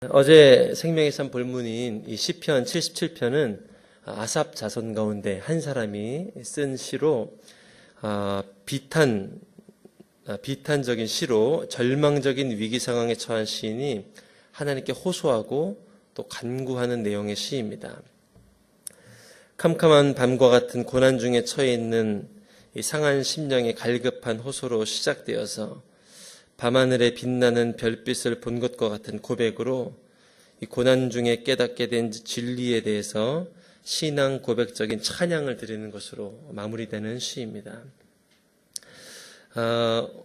어제 생명의 산 본문인 이 시편 77편은 아삽 자손 가운데 한 사람이 쓴 시로 비탄적인 시로 절망적인 위기 상황에 처한 시인이 하나님께 호소하고 또 간구하는 내용의 시입니다. 캄캄한 밤과 같은 고난 중에 처해 있는 이 상한 심령의 갈급한 호소로 시작되어서 밤하늘에 빛나는 별빛을 본 것과 같은 고백으로 이 고난 중에 깨닫게 된 진리에 대해서 신앙 고백적인 찬양을 드리는 것으로 마무리되는 시입니다.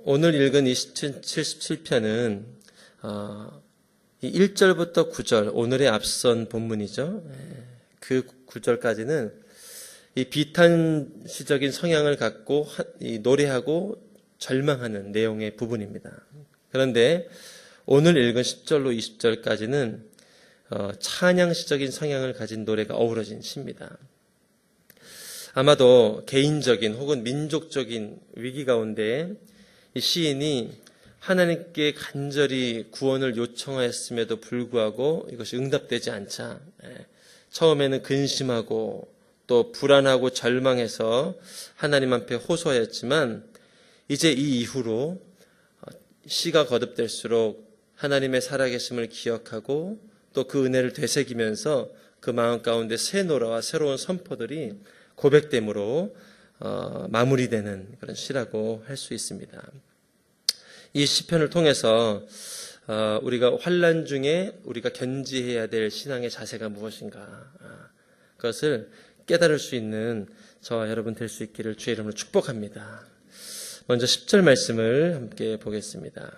오늘 읽은 이 77편은 1절부터 9절, 오늘의 앞선 본문이죠. 그 9절까지는 이 비탄시적인 성향을 갖고 노래하고 절망하는 내용의 부분입니다. 그런데 오늘 읽은 10절로 20절까지는 찬양시적인 성향을 가진 노래가 어우러진 시입니다. 아마도 개인적인 혹은 민족적인 위기 가운데 이 시인이 하나님께 간절히 구원을 요청하였음에도 불구하고 이것이 응답되지 않자 처음에는 근심하고 또 불안하고 절망해서 하나님 앞에 호소하였지만 이제 이 이후로 시가 거듭될수록 하나님의 살아계심을 기억하고 또 그 은혜를 되새기면서 그 마음 가운데 새 노래와 새로운 선포들이 고백됨으로 마무리되는 그런 시라고 할 수 있습니다. 이 시편을 통해서 우리가 환난 중에 우리가 견지해야 될 신앙의 자세가 무엇인가 그것을 깨달을 수 있는 저와 여러분 될 수 있기를 주의 이름으로 축복합니다. 먼저 10절 말씀을 함께 보겠습니다.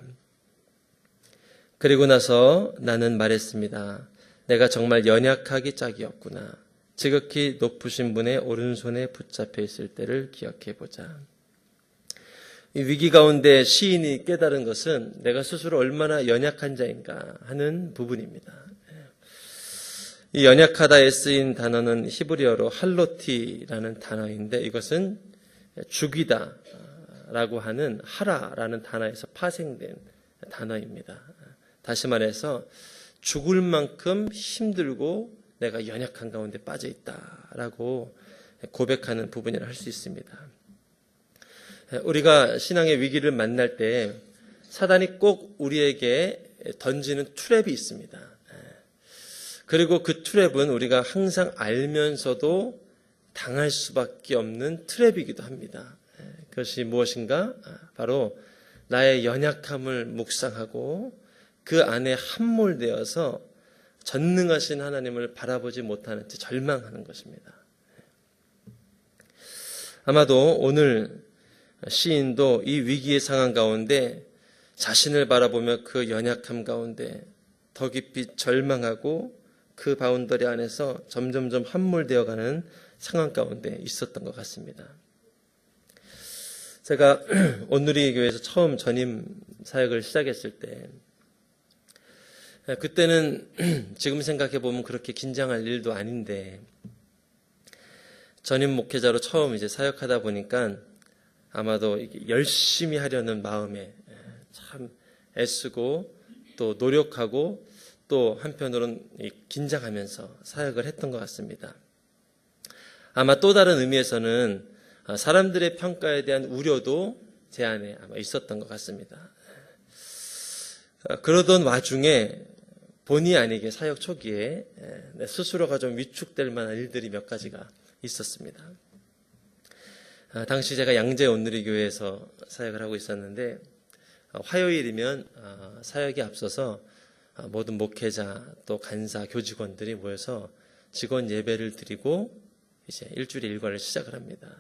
그리고 나서 나는 말했습니다. 내가 정말 연약하기 짝이었구나. 지극히 높으신 분의 오른손에 붙잡혀 있을 때를 기억해 보자. 이 위기 가운데 시인이 깨달은 것은 내가 스스로 얼마나 연약한 자인가 하는 부분입니다. 이 연약하다에 쓰인 단어는 히브리어로 할로티라는 단어인데 이것은 죽이다 라고 하는 하라라는 단어에서 파생된 단어입니다. 다시 말해서 죽을 만큼 힘들고 내가 연약한 가운데 빠져 있다라고 고백하는 부분이라 할 수 있습니다. 우리가 신앙의 위기를 만날 때 사단이 꼭 우리에게 던지는 트랩이 있습니다. 그리고 그 트랩은 우리가 항상 알면서도 당할 수밖에 없는 트랩이기도 합니다. 그것이 무엇인가? 바로 나의 연약함을 묵상하고 그 안에 함몰되어서 전능하신 하나님을 바라보지 못하는 채 절망하는 것입니다. 아마도 오늘 시인도 이 위기의 상황 가운데 자신을 바라보며 그 연약함 가운데 더 깊이 절망하고 그 바운더리 안에서 점점점 함몰되어가는 상황 가운데 있었던 것 같습니다. 제가 온누리 교회에서 처음 전임 사역을 시작했을 때 그때는 지금 생각해 보면 그렇게 긴장할 일도 아닌데 전임 목회자로 처음 이제 사역하다 보니까 아마도 열심히 하려는 마음에 참 애쓰고 또 노력하고 또 한편으로는 긴장하면서 사역을 했던 것 같습니다. 아마 또 다른 의미에서는 사람들의 평가에 대한 우려도 제 안에 아마 있었던 것 같습니다. 그러던 와중에 본의 아니게 사역 초기에 스스로가 좀 위축될 만한 일들이 몇 가지가 있었습니다. 당시 제가 양재 온누리 교회에서 사역을 하고 있었는데 화요일이면 사역에 앞서서 모든 목회자 또 간사 교직원들이 모여서 직원 예배를 드리고 이제 일주일의 일과를 시작을 합니다.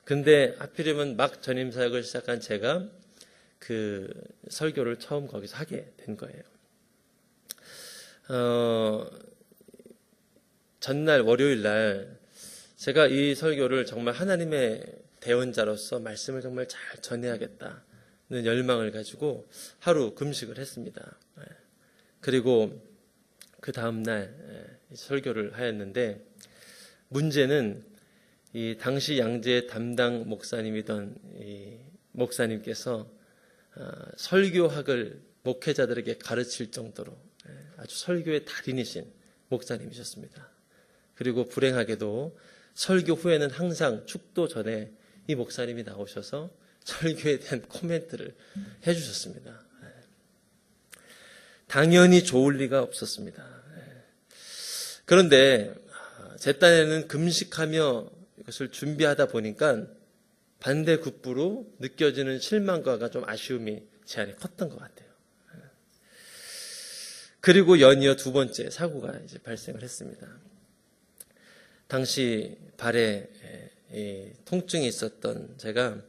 근데 하필이면 막 전임 사역을 시작한 제가 그 설교를 처음 거기서 하게 된 거예요. 전날 월요일 날 제가 이 설교를 정말 하나님의 대언자로서 말씀을 정말 잘 전해야겠다는 열망을 가지고 하루 금식을 했습니다. 그리고 그 다음날 설교를 하였는데 문제는 이 당시 양재 담당 목사님이던 이 목사님께서 설교학을 목회자들에게 가르칠 정도로 아주 설교의 달인이신 목사님이셨습니다. 그리고 불행하게도 설교 후에는 항상 축도 전에 이 목사님이 나오셔서 설교에 대한 코멘트를 해주셨습니다. 당연히 좋을 리가 없었습니다. 그런데 제 딴에는 금식하며 이것을 준비하다 보니까 반대급부로 느껴지는 실망과 좀 아쉬움이 제 안에 컸던 것 같아요. 그리고 연이어 두 번째 사고가 이제 발생을 했습니다. 당시 발에 통증이 있었던 제가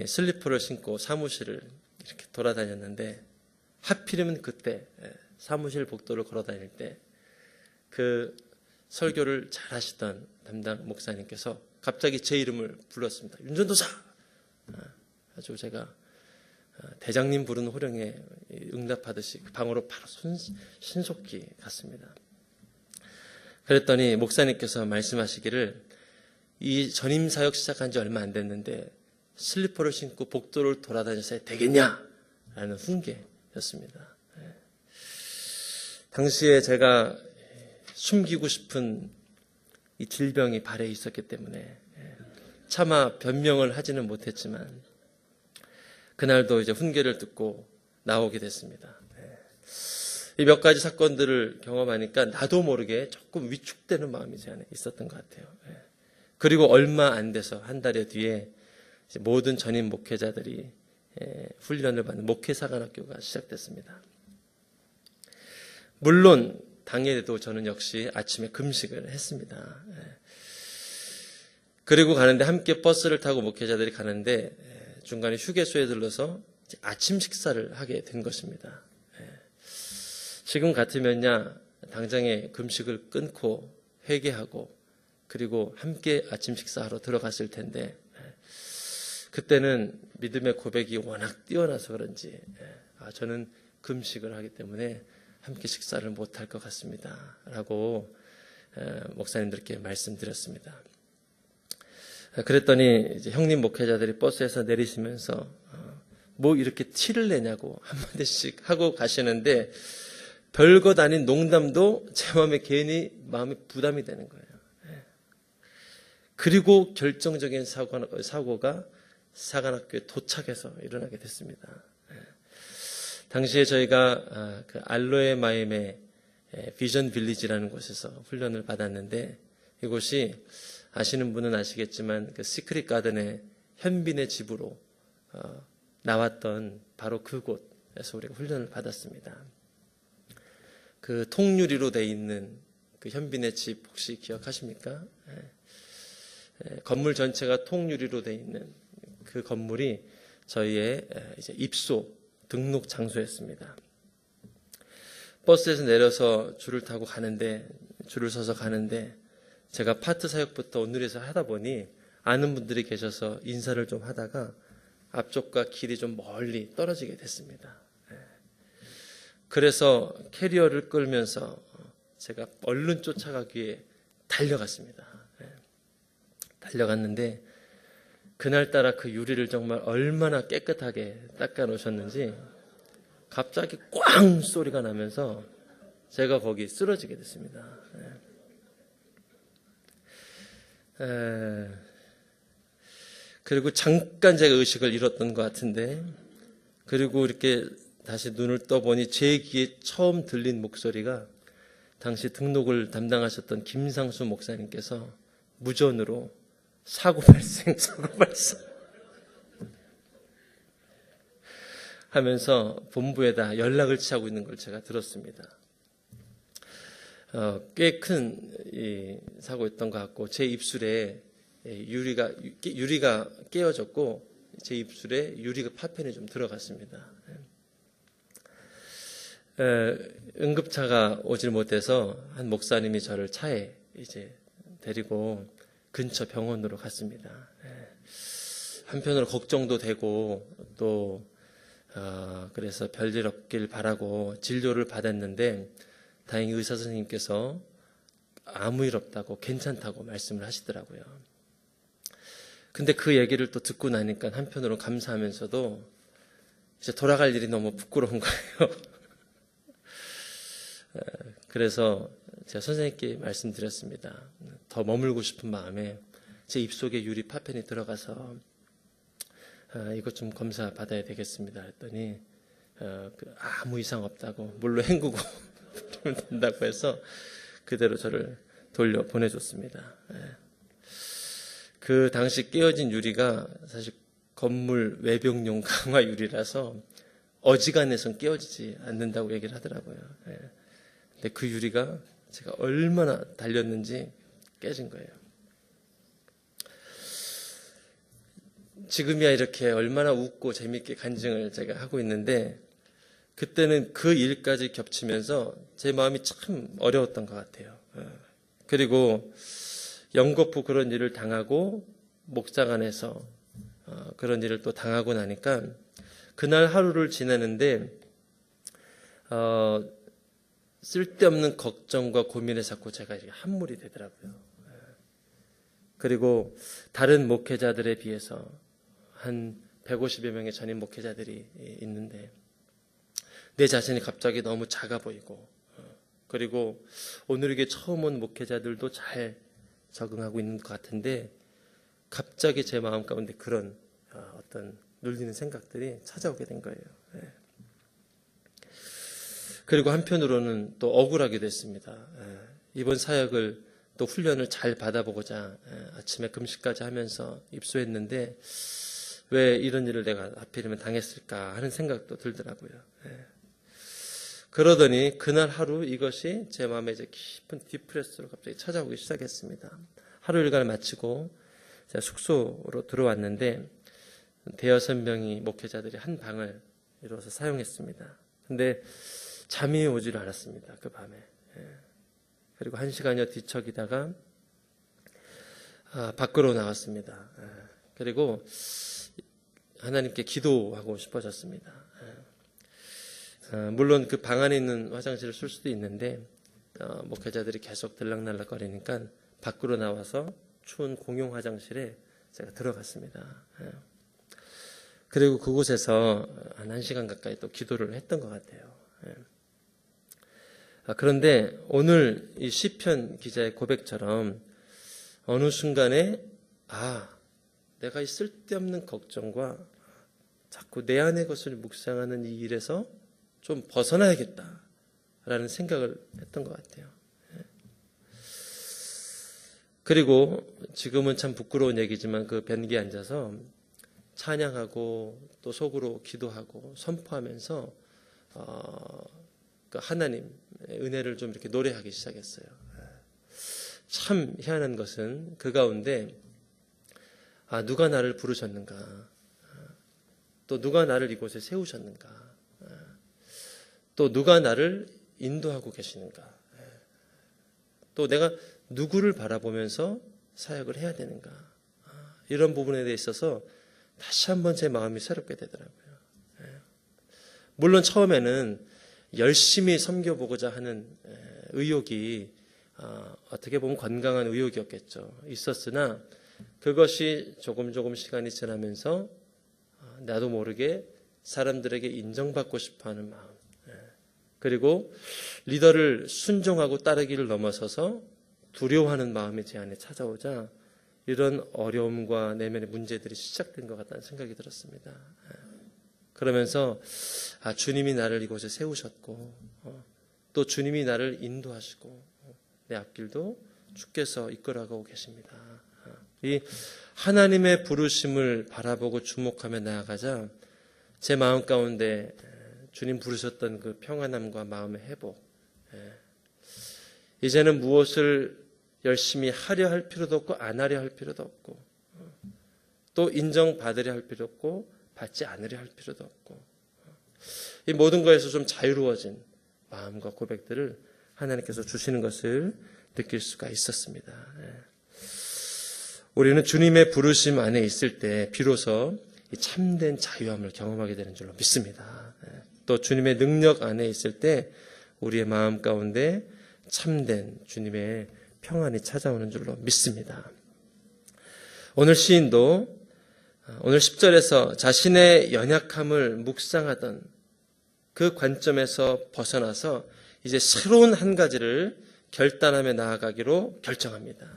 슬리퍼를 신고 사무실을 이렇게 돌아다녔는데 하필이면 그때 사무실 복도를 걸어 다닐 때 그 설교를 잘 하시던 담당 목사님께서 갑자기 제 이름을 불렀습니다. 윤전도사! 아주 제가 대장님 부르는 호령에 응답하듯이 그 방으로 바로 신속히 갔습니다. 그랬더니 목사님께서 말씀하시기를 이 전임 사역 시작한 지 얼마 안 됐는데 슬리퍼를 신고 복도를 돌아다녀서 되겠냐? 라는 훈계였습니다. 당시에 제가 숨기고 싶은 이 질병이 발에 있었기 때문에 차마 변명을 하지는 못했지만 그날도 이제 훈계를 듣고 나오게 됐습니다. 이 몇 가지 사건들을 경험하니까 나도 모르게 조금 위축되는 마음이 제 안에 있었던 것 같아요. 그리고 얼마 안 돼서 한 달여 뒤에 이제 모든 전임 목회자들이 훈련을 받는 목회사관학교가 시작됐습니다. 물론 당일에도 저는 역시 아침에 금식을 했습니다. 그리고 가는데 함께 버스를 타고 목회자들이 가는데 중간에 휴게소에 들러서 아침 식사를 하게 된 것입니다. 지금 같으면야 당장에 금식을 끊고 회개하고 그리고 함께 아침 식사하러 들어갔을 텐데 그때는 믿음의 고백이 워낙 뛰어나서 그런지 저는 금식을 하기 때문에 함께 식사를 못할 것 같습니다. 라고 목사님들께 말씀드렸습니다. 그랬더니 이제 형님 목회자들이 버스에서 내리시면서 뭐 이렇게 티를 내냐고 한마디씩 하고 가시는데 별것 아닌 농담도 제 마음에 괜히 마음에 부담이 되는 거예요. 그리고 결정적인 사고가 사관학교에 도착해서 일어나게 됐습니다. 당시에 저희가 그 알로에 마임의 비전 빌리지라는 곳에서 훈련을 받았는데 이곳이 아시는 분은 아시겠지만 그 시크릿 가든의 현빈의 집으로 나왔던 바로 그곳에서 우리가 훈련을 받았습니다. 그 통유리로 돼 있는 그 현빈의 집 혹시 기억하십니까? 건물 전체가 통유리로 돼 있는 그 건물이 저희의 이제 입소 등록 장소였습니다. 버스에서 내려서 줄을 서서 가는데 제가 파트 사역부터 온누리에서 하다 보니 아는 분들이 계셔서 인사를 좀 하다가 앞쪽과 길이 좀 멀리 떨어지게 됐습니다. 그래서 캐리어를 끌면서 제가 얼른 쫓아가기 위해 달려갔습니다. 달려갔는데 그날따라 그 유리를 정말 얼마나 깨끗하게 닦아 놓으셨는지 갑자기 꽝 소리가 나면서 제가 거기 쓰러지게 됐습니다. 그리고 잠깐 제가 의식을 잃었던 것 같은데 그리고 이렇게 다시 눈을 떠보니 제 귀에 처음 들린 목소리가 당시 등록을 담당하셨던 김상수 목사님께서 무전으로 사고 발생 하면서 본부에다 연락을 취하고 있는 걸 제가 들었습니다. 꽤 큰 사고였던 것 같고 제 입술에 유리가 깨어졌고 제 입술에 유리가 파편이 좀 들어갔습니다. 응급차가 오질 못해서 한 목사님이 저를 차에 이제 데리고 근처 병원으로 갔습니다. 한편으로 걱정도 되고 또 그래서 별일 없길 바라고 진료를 받았는데 다행히 의사 선생님께서 아무 일 없다고 괜찮다고 말씀을 하시더라고요. 근데 그 얘기를 또 듣고 나니까 한편으로 감사하면서도 이제 돌아갈 일이 너무 부끄러운 거예요. 그래서 제가 선생님께 말씀드렸습니다. 더 머물고 싶은 마음에 제 입속에 유리 파편이 들어가서 이것 좀 검사 받아야 되겠습니다 했더니 아무 이상 없다고 물로 헹구고 그러면 된다고 해서 그대로 저를 돌려 보내줬습니다. 그 당시 깨어진 유리가 사실 건물 외벽용 강화 유리라서 어지간해선 깨어지지 않는다고 얘기를 하더라고요. 근데 그 유리가 제가 얼마나 달렸는지 깨진 거예요. 지금이야 이렇게 얼마나 웃고 재밌게 간증을 제가 하고 있는데 그때는 그 일까지 겹치면서 제 마음이 참 어려웠던 것 같아요. 그리고 영거푸 그런 일을 당하고 목장 안에서 그런 일을 또 당하고 나니까 그날 하루를 지내는데 쓸데없는 걱정과 고민에 자꾸 제가 함몰이 되더라고요. 그리고 다른 목회자들에 비해서 한 150여 명의 전임 목회자들이 있는데 내 자신이 갑자기 너무 작아 보이고 그리고 오늘 이게 처음 온 목회자들도 잘 적응하고 있는 것 같은데 갑자기 제 마음 가운데 그런 어떤 눌리는 생각들이 찾아오게 된 거예요. 그리고 한편으로는 또 억울하기도 했습니다. 이번 사역을 또 훈련을 잘 받아보고자 아침에 금식까지 하면서 입소했는데 왜 이런 일을 내가 하필이면 당했을까 하는 생각도 들더라고요. 그러더니 그날 하루 이것이 제 마음에 이제 깊은 디프레스로 갑자기 찾아오기 시작했습니다. 하루 일과를 마치고 제가 숙소로 들어왔는데 대여섯 명의 목회자들이 한 방을 이루어서 사용했습니다. 근데 잠이 오지를 않았습니다. 그 밤에. 그리고 1시간여 뒤척이다가 밖으로 나왔습니다. 그리고 하나님께 기도하고 싶어졌습니다. 물론 그 방 안에 있는 화장실을 쓸 수도 있는데 목회자들이 계속 들락날락거리니까 밖으로 나와서 추운 공용 화장실에 제가 들어갔습니다. 그리고 그곳에서 한 1시간 가까이 또 기도를 했던 것 같아요. 그런데 오늘 이 시편 기자의 고백처럼 어느 순간에 내가 이 쓸데없는 걱정과 자꾸 내 안의 것을 묵상하는 이 일에서 좀 벗어나야겠다라는 생각을 했던 것 같아요. 그리고 지금은 참 부끄러운 얘기지만 그 변기에 앉아서 찬양하고 또 속으로 기도하고 선포하면서 그 하나님의 은혜를 좀 이렇게 노래하기 시작했어요. 참 희한한 것은 그 가운데 누가 나를 부르셨는가, 또 누가 나를 이곳에 세우셨는가, 또 누가 나를 인도하고 계시는가, 또 내가 누구를 바라보면서 사역을 해야 되는가, 이런 부분에 대해 있어서 다시 한번 제 마음이 새롭게 되더라고요. 물론 처음에는 열심히 섬겨보고자 하는 의욕이 어떻게 보면 건강한 의욕이었겠죠. 있었으나 그것이 조금 시간이 지나면서 나도 모르게 사람들에게 인정받고 싶어하는 마음, 그리고 리더를 순종하고 따르기를 넘어서서 두려워하는 마음이 제 안에 찾아오자 이런 어려움과 내면의 문제들이 시작된 것 같다는 생각이 들었습니다. 그러면서 주님이 나를 이곳에 세우셨고 또 주님이 나를 인도하시고 내 앞길도 주께서 이끌어가고 계십니다. 이 하나님의 부르심을 바라보고 주목하며 나아가자 제 마음 가운데 주님 부르셨던 그 평안함과 마음의 회복, 이제는 무엇을 열심히 하려 할 필요도 없고 안 하려 할 필요도 없고 또 인정받으려 할 필요도 없고 받지 않으려 할 필요도 없고 이 모든 것에서 좀 자유로워진 마음과 고백들을 하나님께서 주시는 것을 느낄 수가 있었습니다. 우리는 주님의 부르심 안에 있을 때 비로소 이 참된 자유함을 경험하게 되는 줄로 믿습니다. 또 주님의 능력 안에 있을 때 우리의 마음 가운데 참된 주님의 평안이 찾아오는 줄로 믿습니다. 오늘 시인도 오늘 10절에서 자신의 연약함을 묵상하던 그 관점에서 벗어나서 이제 새로운 한 가지를 결단하며 나아가기로 결정합니다.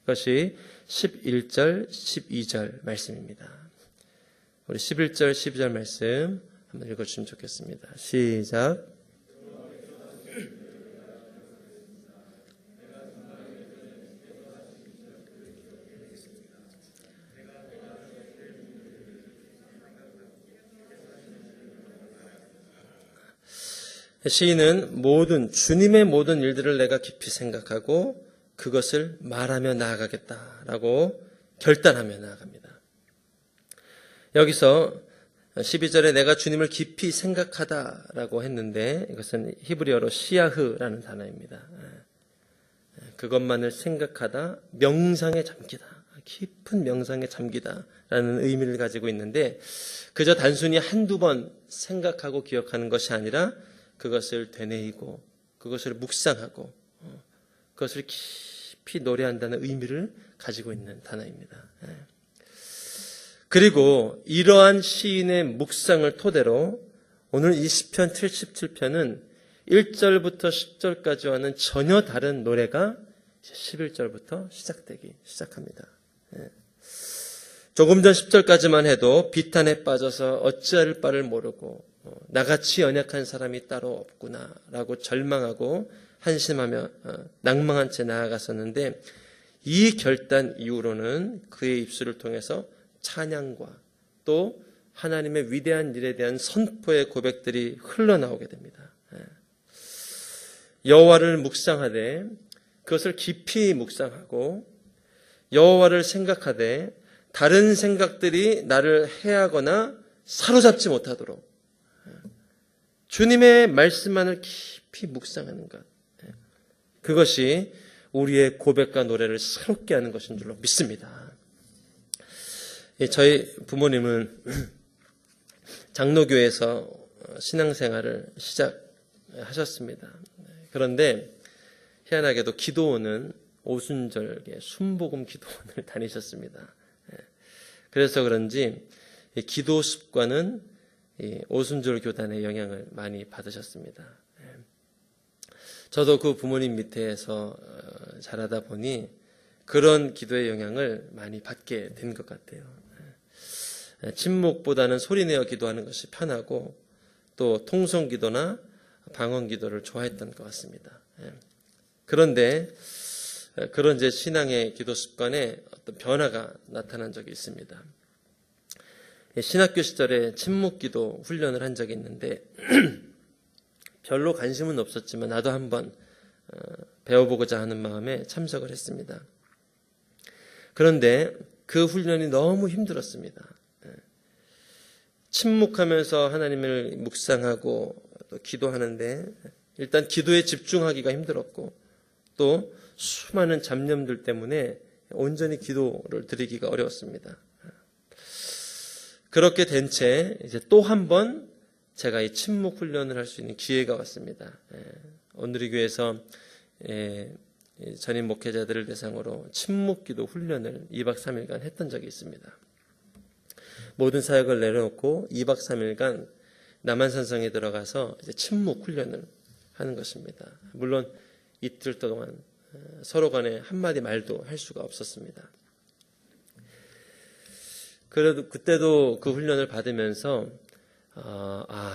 그것이 11절, 12절 말씀입니다. 우리 11절, 12절 말씀 한번 읽어주시면 좋겠습니다. 시작. 시인은 주님의 모든 일들을 내가 깊이 생각하고 그것을 말하며 나아가겠다라고 결단하며 나아갑니다. 여기서 12절에 내가 주님을 깊이 생각하다라고 했는데 이것은 히브리어로 시야흐라는 단어입니다. 그것만을 생각하다, 명상에 잠기다, 깊은 명상에 잠기다라는 의미를 가지고 있는데 그저 단순히 한두 번 생각하고 기억하는 것이 아니라 그것을 되뇌이고 그것을 묵상하고 그것을 깊이 노래한다는 의미를 가지고 있는 단어입니다. 그리고 이러한 시인의 묵상을 토대로 오늘 이 시편 77편은 1절부터 10절까지와는 전혀 다른 노래가 11절부터 시작되기 시작합니다. 조금 전 10절까지만 해도 비탄에 빠져서 어찌할 바를 모르고 나같이 연약한 사람이 따로 없구나 라고 절망하고 한심하며 낭망한 채 나아갔었는데 이 결단 이후로는 그의 입술을 통해서 찬양과 또 하나님의 위대한 일에 대한 선포의 고백들이 흘러나오게 됩니다. 여호와를 묵상하되 그것을 깊이 묵상하고 여호와를 생각하되 다른 생각들이 나를 해하거나 사로잡지 못하도록 주님의 말씀만을 깊이 묵상하는 것, 그것이 우리의 고백과 노래를 새롭게 하는 것인 줄로 믿습니다. 저희 부모님은 장로교에서 신앙생활을 시작하셨습니다. 그런데 희한하게도 기도원은 오순절에 순복음 기도원을 다니셨습니다. 그래서 그런지 기도 습관은 오순절 교단의 영향을 많이 받으셨습니다. 저도 그 부모님 밑에서 자라다 보니 그런 기도의 영향을 많이 받게 된 것 같아요. 침묵보다는 소리내어 기도하는 것이 편하고 또 통성 기도나 방언 기도를 좋아했던 것 같습니다. 그런데 그런 제 신앙의 기도 습관에 어떤 변화가 나타난 적이 있습니다. 신학교 시절에 침묵기도 훈련을 한 적이 있는데 별로 관심은 없었지만 나도 한번 배워보고자 하는 마음에 참석을 했습니다. 그런데 그 훈련이 너무 힘들었습니다. 침묵하면서 하나님을 묵상하고 또 기도하는데 일단 기도에 집중하기가 힘들었고 또 수많은 잡념들 때문에 온전히 기도를 드리기가 어려웠습니다. 그렇게 된 채 이제 또 한 번 제가 이 침묵 훈련을 할 수 있는 기회가 왔습니다. 오늘의 교회에서 전임 목회자들을 대상으로 침묵 기도 훈련을 2박 3일간 했던 적이 있습니다. 모든 사역을 내려놓고 2박 3일간 남한산성에 들어가서 이제 침묵 훈련을 하는 것입니다. 물론 이틀 동안 서로 간에 한마디 말도 할 수가 없었습니다. 그래도 그때도 그 훈련을 받으면서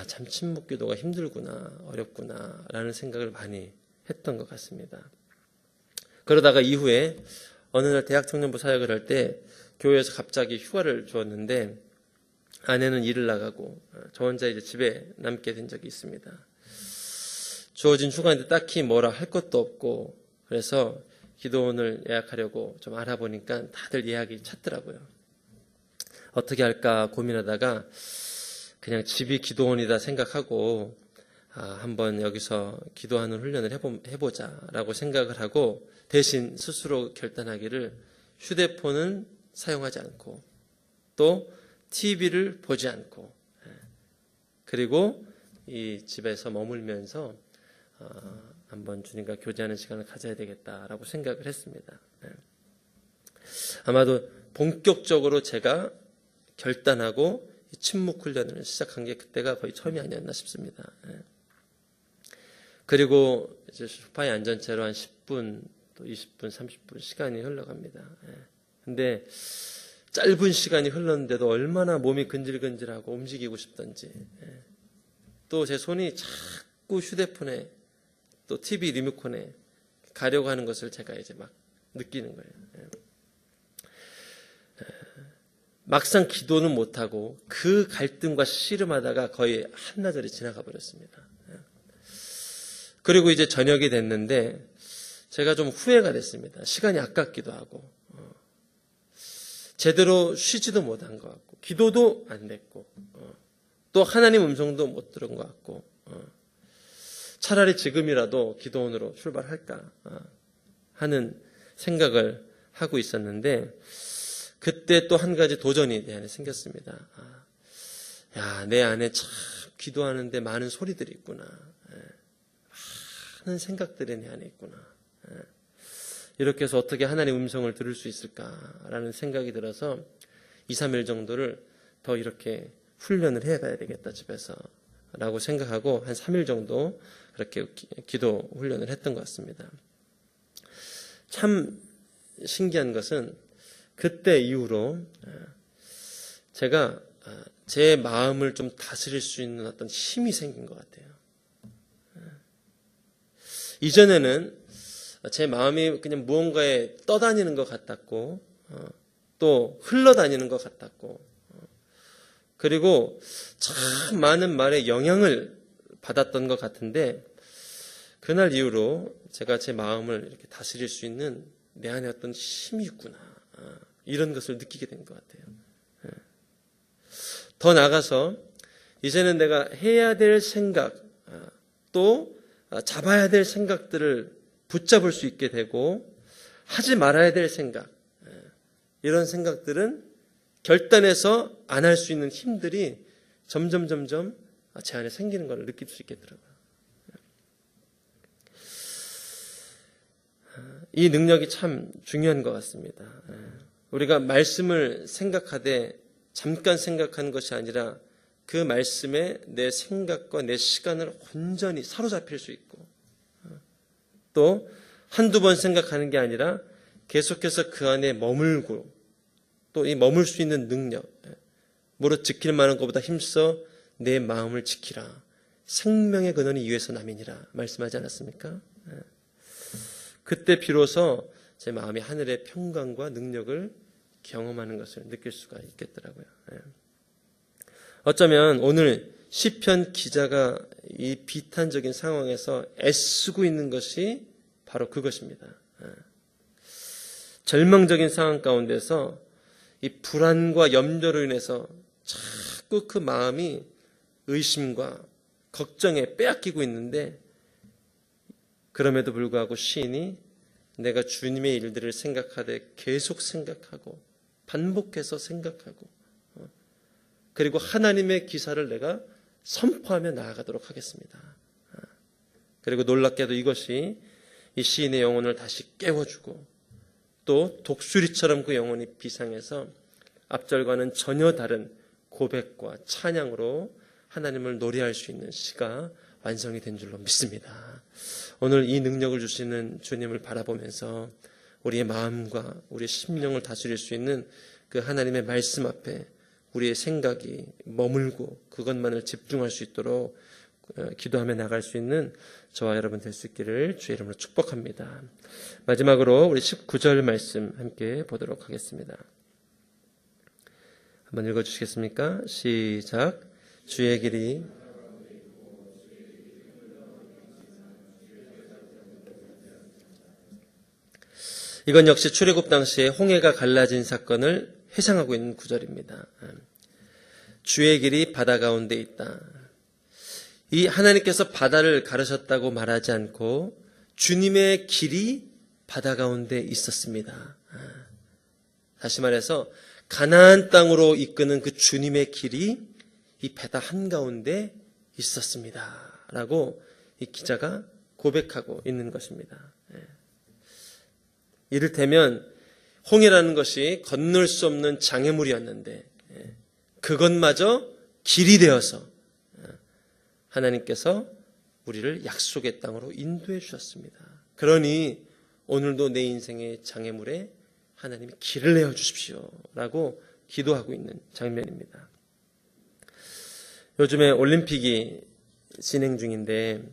참 침묵 기도가 힘들구나, 어렵구나 라는 생각을 많이 했던 것 같습니다. 그러다가 이후에 어느 날 대학 청년부 사역을 할 때 교회에서 갑자기 휴가를 주었는데 아내는 일을 나가고 저 혼자 이제 집에 남게 된 적이 있습니다. 주어진 휴가인데 딱히 뭐라 할 것도 없고 그래서 기도원을 예약하려고 좀 알아보니까 다들 예약이 찼더라고요. 어떻게 할까 고민하다가 그냥 집이 기도원이다 생각하고 한번 여기서 기도하는 훈련을 해보자라고 생각을 하고 대신 스스로 결단하기를 휴대폰은 사용하지 않고 또 TV를 보지 않고 그리고 이 집에서 머물면서 한번 주님과 교제하는 시간을 가져야 되겠다라고 생각을 했습니다. 아마도 본격적으로 제가 결단하고 침묵 훈련을 시작한 게 그때가 거의 처음이 아니었나 싶습니다. 그리고 이제 소파에 앉은 채로 한 10분, 또 20분, 30분 시간이 흘러갑니다. 근데 짧은 시간이 흘렀는데도 얼마나 몸이 근질근질하고 움직이고 싶던지. 또 제 손이 자꾸 휴대폰에 또 TV 리모컨에 가려고 하는 것을 제가 이제 막 느끼는 거예요. 막상 기도는 못하고 그 갈등과 씨름하다가 거의 한나절이 지나가 버렸습니다. 그리고 이제 저녁이 됐는데 제가 좀 후회가 됐습니다. 시간이 아깝기도 하고 제대로 쉬지도 못한 것 같고 기도도 안 됐고 또 하나님 음성도 못 들은 것 같고 차라리 지금이라도 기도원으로 출발할까 하는 생각을 하고 있었는데 그때 또 한 가지 도전이 내 안에 생겼습니다. 내 안에 참 기도하는데 많은 소리들이 있구나. 많은 생각들이 내 안에 있구나. 이렇게 해서 어떻게 하나님의 음성을 들을 수 있을까라는 생각이 들어서 2, 3일 정도를 더 이렇게 훈련을 해가야 되겠다 집에서 라고 생각하고 한 3일 정도 그렇게 기도 훈련을 했던 것 같습니다. 참 신기한 것은 그때 이후로 제가 제 마음을 좀 다스릴 수 있는 어떤 힘이 생긴 것 같아요. 이전에는 제 마음이 그냥 무언가에 떠다니는 것 같았고 또 흘러다니는 것 같았고 그리고 참 많은 말에 영향을 받았던 것 같은데 그날 이후로 제가 제 마음을 이렇게 다스릴 수 있는 내 안에 어떤 힘이 있구나 이런 것을 느끼게 된 것 같아요. 더 나아가서 이제는 내가 해야 될 생각 또 잡아야 될 생각들을 붙잡을 수 있게 되고 하지 말아야 될 생각 이런 생각들은 결단해서 안 할 수 있는 힘들이 점점 제 안에 생기는 것을 느낄 수 있겠더라고요. 이 능력이 참 중요한 것 같습니다. 우리가 말씀을 생각하되 잠깐 생각하는 것이 아니라 그 말씀에 내 생각과 내 시간을 온전히 사로잡힐 수 있고 또 한두 번 생각하는 게 아니라 계속해서 그 안에 머물고 또 이 머물 수 있는 능력 무릇 지킬 만한 것보다 힘써 내 마음을 지키라 생명의 근원이 이에서 남이니라 말씀하지 않았습니까? 그때 비로소 제 마음이 하늘의 평강과 능력을 경험하는 것을 느낄 수가 있겠더라고요. 어쩌면 오늘 시편 기자가 이 비탄적인 상황에서 애쓰고 있는 것이 바로 그것입니다. 절망적인 상황 가운데서 이 불안과 염려로 인해서 자꾸 그 마음이 의심과 걱정에 빼앗기고 있는데 그럼에도 불구하고 시인이 내가 주님의 일들을 생각하되 계속 생각하고 반복해서 생각하고 그리고 하나님의 기사를 내가 선포하며 나아가도록 하겠습니다. 그리고 놀랍게도 이것이 이 시인의 영혼을 다시 깨워주고 또 독수리처럼 그 영혼이 비상해서 앞절과는 전혀 다른 고백과 찬양으로 하나님을 노래할 수 있는 시가 완성이 된 줄로 믿습니다. 오늘 이 능력을 주시는 주님을 바라보면서 우리의 마음과 우리의 심령을 다스릴 수 있는 그 하나님의 말씀 앞에 우리의 생각이 머물고 그것만을 집중할 수 있도록 기도하며 나갈 수 있는 저와 여러분 될 수 있기를 주의 이름으로 축복합니다. 마지막으로 우리 19절 말씀 함께 보도록 하겠습니다. 한번 읽어주시겠습니까? 시작. 주의 길이 이건 역시 출애굽 당시에 홍해가 갈라진 사건을 회상하고 있는 구절입니다. 주의 길이 바다 가운데 있다. 이 하나님께서 바다를 가르셨다고 말하지 않고 주님의 길이 바다 가운데 있었습니다. 다시 말해서 가나안 땅으로 이끄는 그 주님의 길이 이 바다 한가운데 있었습니다. 라고 이 기자가 고백하고 있는 것입니다. 이를테면 홍해라는 것이 건널 수 없는 장애물이었는데 그것마저 길이 되어서 하나님께서 우리를 약속의 땅으로 인도해 주셨습니다. 그러니 오늘도 내 인생의 장애물에 하나님이 길을 내어 주십시오 라고 기도하고 있는 장면입니다. 요즘에 올림픽이 진행 중인데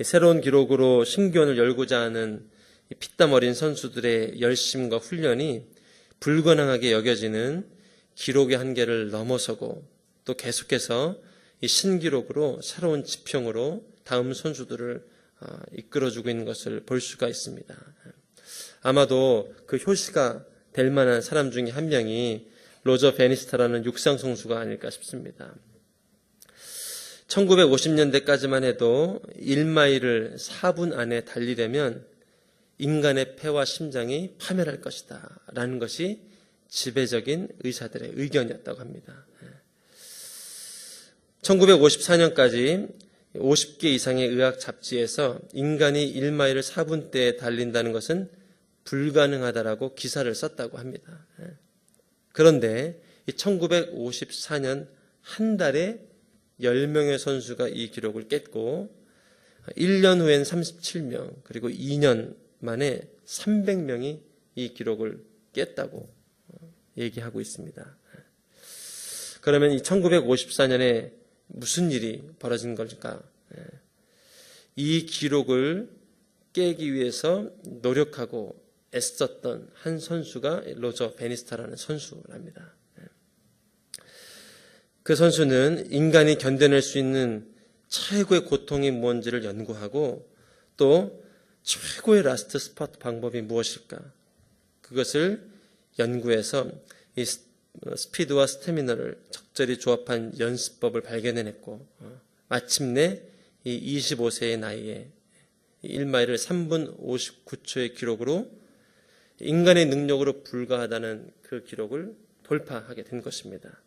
새로운 기록으로 신기원을 열고자 하는 피땀 어린 선수들의 열심과 훈련이 불가능하게 여겨지는 기록의 한계를 넘어서고 또 계속해서 이 신기록으로 새로운 지평으로 다음 선수들을 이끌어주고 있는 것을 볼 수가 있습니다. 아마도 그 효시가 될 만한 사람 중에 한 명이 로저 베니스타라는 육상 선수가 아닐까 싶습니다. 1950년대까지만 해도 1마일을 4분 안에 달리려면 인간의 폐와 심장이 파멸할 것이다 라는 것이 지배적인 의사들의 의견이었다고 합니다. 1954년까지 50개 이상의 의학 잡지에서 인간이 1마일을 4분대에 달린다는 것은 불가능하다라고 기사를 썼다고 합니다. 그런데 1954년 한 달에 10명의 선수가 이 기록을 깼고 1년 후엔 37명 그리고 2년 만에 300명이 이 기록을 깼다고 얘기하고 있습니다. 그러면 이 1954년에 무슨 일이 벌어진 걸까? 이 기록을 깨기 위해서 노력하고 애썼던 한 선수가 로저 베니스타라는 선수랍니다. 그 선수는 인간이 견뎌낼 수 있는 최고의 고통이 뭔지를 연구하고 또 최고의 라스트 스팟 방법이 무엇일까? 그것을 연구해서 이 스피드와 스태미너를 적절히 조합한 연습법을 발견해냈고 마침내 이 25세의 나이에 1마일을 3분 59초의 기록으로 인간의 능력으로 불가하다는 그 기록을 돌파하게 된 것입니다.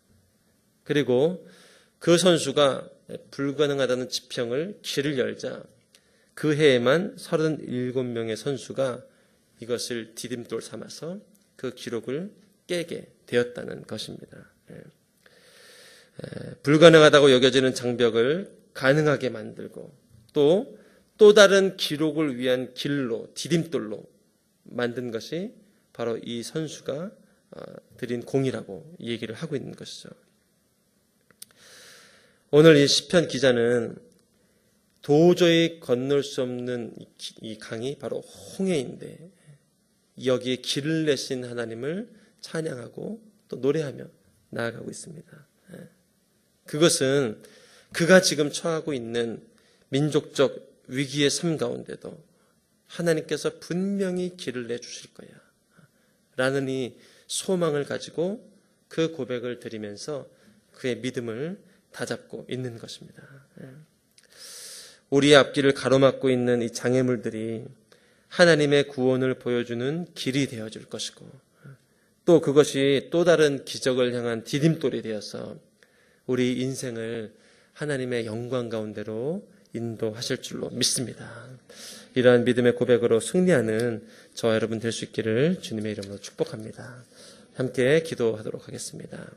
그리고 그 선수가 불가능하다는 지평을 길을 열자 그 해에만 37명의 선수가 이것을 디딤돌 삼아서 그 기록을 깨게 되었다는 것입니다. 불가능하다고 여겨지는 장벽을 가능하게 만들고 또 다른 기록을 위한 길로 디딤돌로 만든 것이 바로 이 선수가 드린 공이라고 얘기를 하고 있는 것이죠. 오늘 이 시편 기자는 도저히 건널 수 없는 이 강이 바로 홍해인데 여기에 길을 내신 하나님을 찬양하고 또 노래하며 나아가고 있습니다. 그것은 그가 지금 처하고 있는 민족적 위기의 삶 가운데도 하나님께서 분명히 길을 내주실 거야 라는 이 소망을 가지고 그 고백을 드리면서 그의 믿음을 다잡고 있는 것입니다. 우리의 앞길을 가로막고 있는 이 장애물들이 하나님의 구원을 보여주는 길이 되어줄 것이고 또 그것이 또 다른 기적을 향한 디딤돌이 되어서 우리 인생을 하나님의 영광 가운데로 인도하실 줄로 믿습니다. 이러한 믿음의 고백으로 승리하는 저와 여러분 될 수 있기를 주님의 이름으로 축복합니다. 함께 기도하도록 하겠습니다.